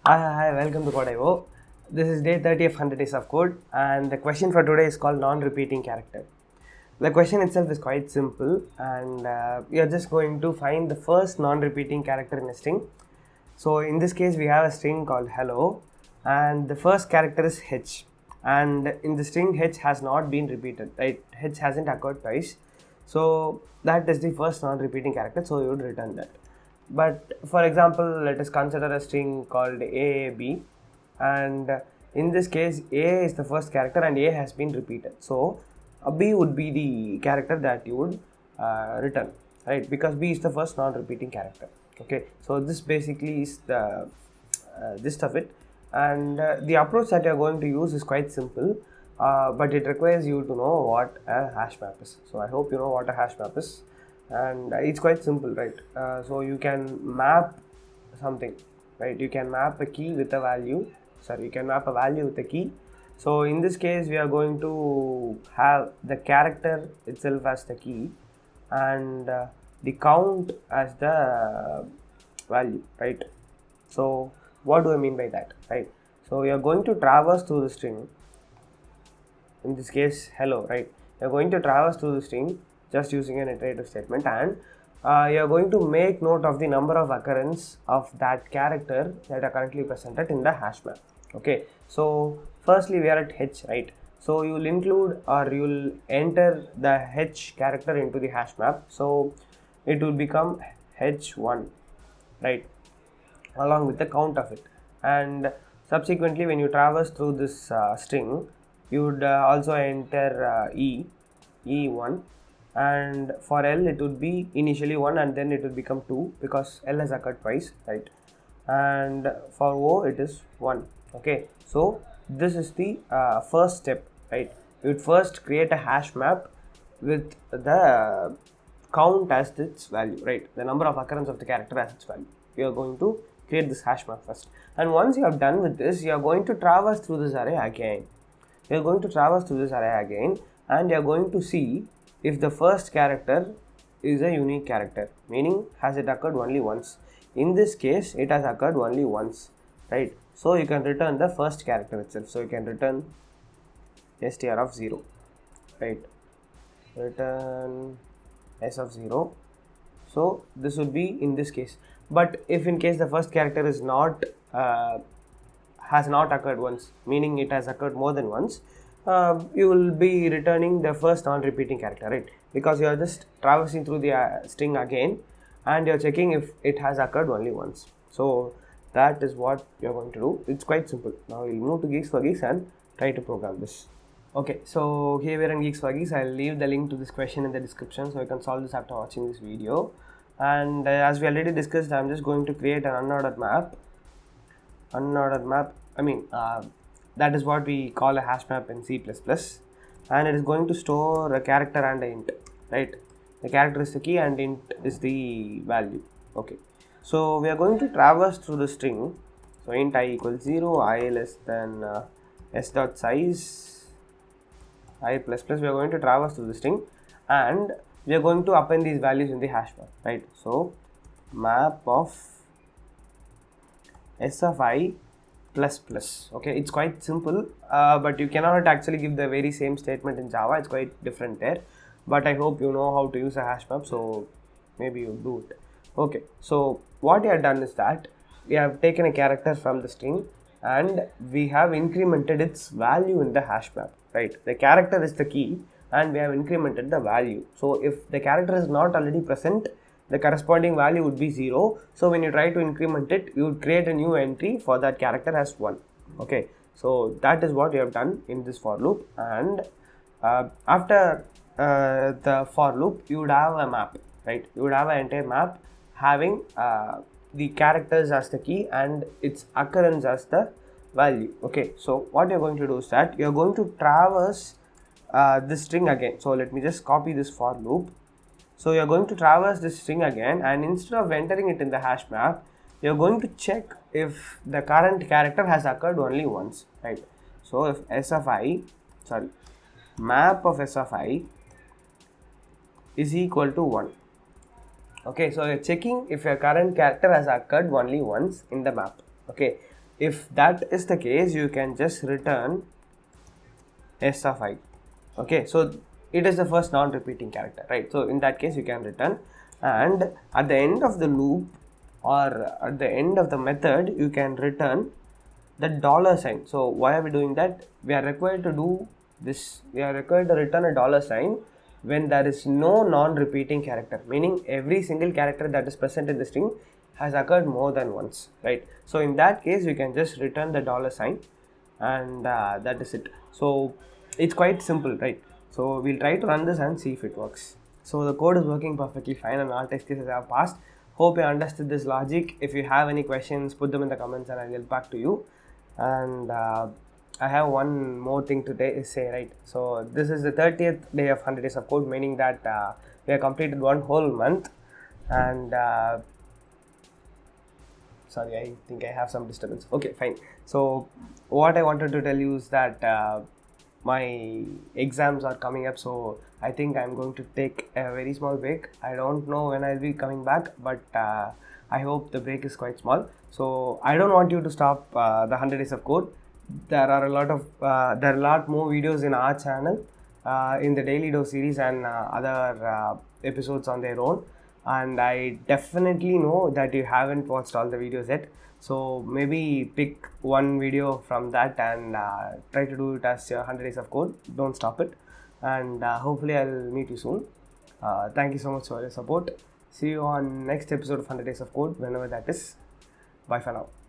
Hi, welcome to Code.io. This is day 30 of 100 days of code, and the question for today is called non-repeating character. The question itself is quite simple, and we are just going to find the first non-repeating character in a string. So in this case, we have a string called hello, and the first character is h, and in the string h has not been repeated, right? H hasn't occurred twice, so that is the first non-repeating character. So you would return that. But for example, let us consider a string called AAB, and in this case A is the first character and A has been repeated, so B would be the character that you would return, right? Because B is the first non-repeating character. Okay, so this basically is the gist of it, and the approach that you are going to use is quite simple, but it requires you to know what a hash map is. So I hope you know what a hash map is, and it's quite simple, right? So you can map something, right? You can map a key with a value. You can map a value with a key. So in this case, we are going to have the character itself as the key, and the count as the value, right? So what do I mean by that, right? So we are going to traverse through the string, in this case hello, right? You're going to traverse through the string just using an iterative statement, and you're going to make note of the number of occurrence of that character that are currently presented in the hash map. Okay, so firstly we are at h, right? So you'll include or you'll enter the h character into the hash map, so it will become h1, right, along with the count of it. And subsequently, when you traverse through this string, you would also enter e1, and for L it would be initially 1 and then it would become 2 because L has occurred twice, right? And for O it is 1. Okay, so this is the first step, right? You would first create a hash map with the count as its value, right? The number of occurrence of the character as its value. You are going to create this hash map first, and once you have done with this, you are going to traverse through this array again. You are going to traverse through this array again, and you are going to see if the first character is a unique character, meaning has it occurred only once. In this case, it has occurred only once, right? So you can return the first character itself. So you can return str of 0, right? Return s of 0. So this would be in this case. But if in case the first character is not has not occurred once, meaning it has occurred more than once, you will be returning the first non-repeating character, right? Because you are just traversing through the string again, and you're checking if it has occurred only once. So that is what you're going to do. It's quite simple. Now we'll move to Geeks for Geeks and try to program this. Okay, so here we are in Geeks for Geeks. I'll leave the link to this question in the description, so you can solve this after watching this video. And as we already discussed, I'm just going to create an unordered map. That is what we call a hash map in C++, and it is going to store a character and an int, right? The character is the key and int is the value. Okay, so we are going to traverse through the string. So int I equals 0, I less than s dot size I plus plus. We are going to traverse through the string, and we are going to append these values in the hash map, right? So map of s of I plus plus. Okay, it's quite simple, but you cannot actually give the very same statement in Java. It's quite different there, but I hope you know how to use a hash map, so maybe you do it. Okay, so what we have done is that we have taken a character from the string and we have incremented its value in the hash map, right? The character is the key and we have incremented the value. So if the character is not already present, the corresponding value would be 0. So when you try to increment it, you would create a new entry for that character as 1. Okay, so that is what you have done in this for loop, and after the for loop, you would have a map, right? You would have an entire map having the characters as the key and its occurrence as the value. Okay, so what you're going to do is that you're going to traverse this string again. So let me just copy this for loop. So you're going to traverse this string again, and instead of entering it in the hash map, you're going to check if the current character has occurred only once, right? So if map of s of I is equal to 1. Okay, so you're checking if your current character has occurred only once in the map. Okay, if that is the case, you can just return s of I. Okay, so it is the first non-repeating character, right? So in that case you can return, and at the end of the loop or at the end of the method you can return the dollar sign. So why are we doing that? We are required to do this. We are required to return a dollar sign when there is no non-repeating character, meaning every single character that is present in the string has occurred more than once, right? So in that case you can just return the dollar sign, and that is it. So it's quite simple, right? So we'll try to run this and see if it works. So the code is working perfectly fine and all test cases have passed. Hope you understood this logic. If you have any questions, put them in the comments and I'll get back to you. And I have one more thing to say, right? So this is the 30th day of 100 days of code, meaning that we have completed one whole month. And sorry, I think I have some disturbance. Okay, fine. So what I wanted to tell you is that my exams are coming up, so I think I'm going to take a very small break. I don't know when I'll be coming back, but I hope the break is quite small. So I don't want you to stop the 100 days of code. There are a lot more videos in our channel, in the daily dose series and other episodes on their own. And I definitely know that you haven't watched all the videos yet, so maybe pick one video from that and try to do it as your 100 days of code. Don't stop it, and hopefully I'll meet you soon. Thank you so much for your support. See you on next episode of 100 days of code, whenever that is. Bye for now.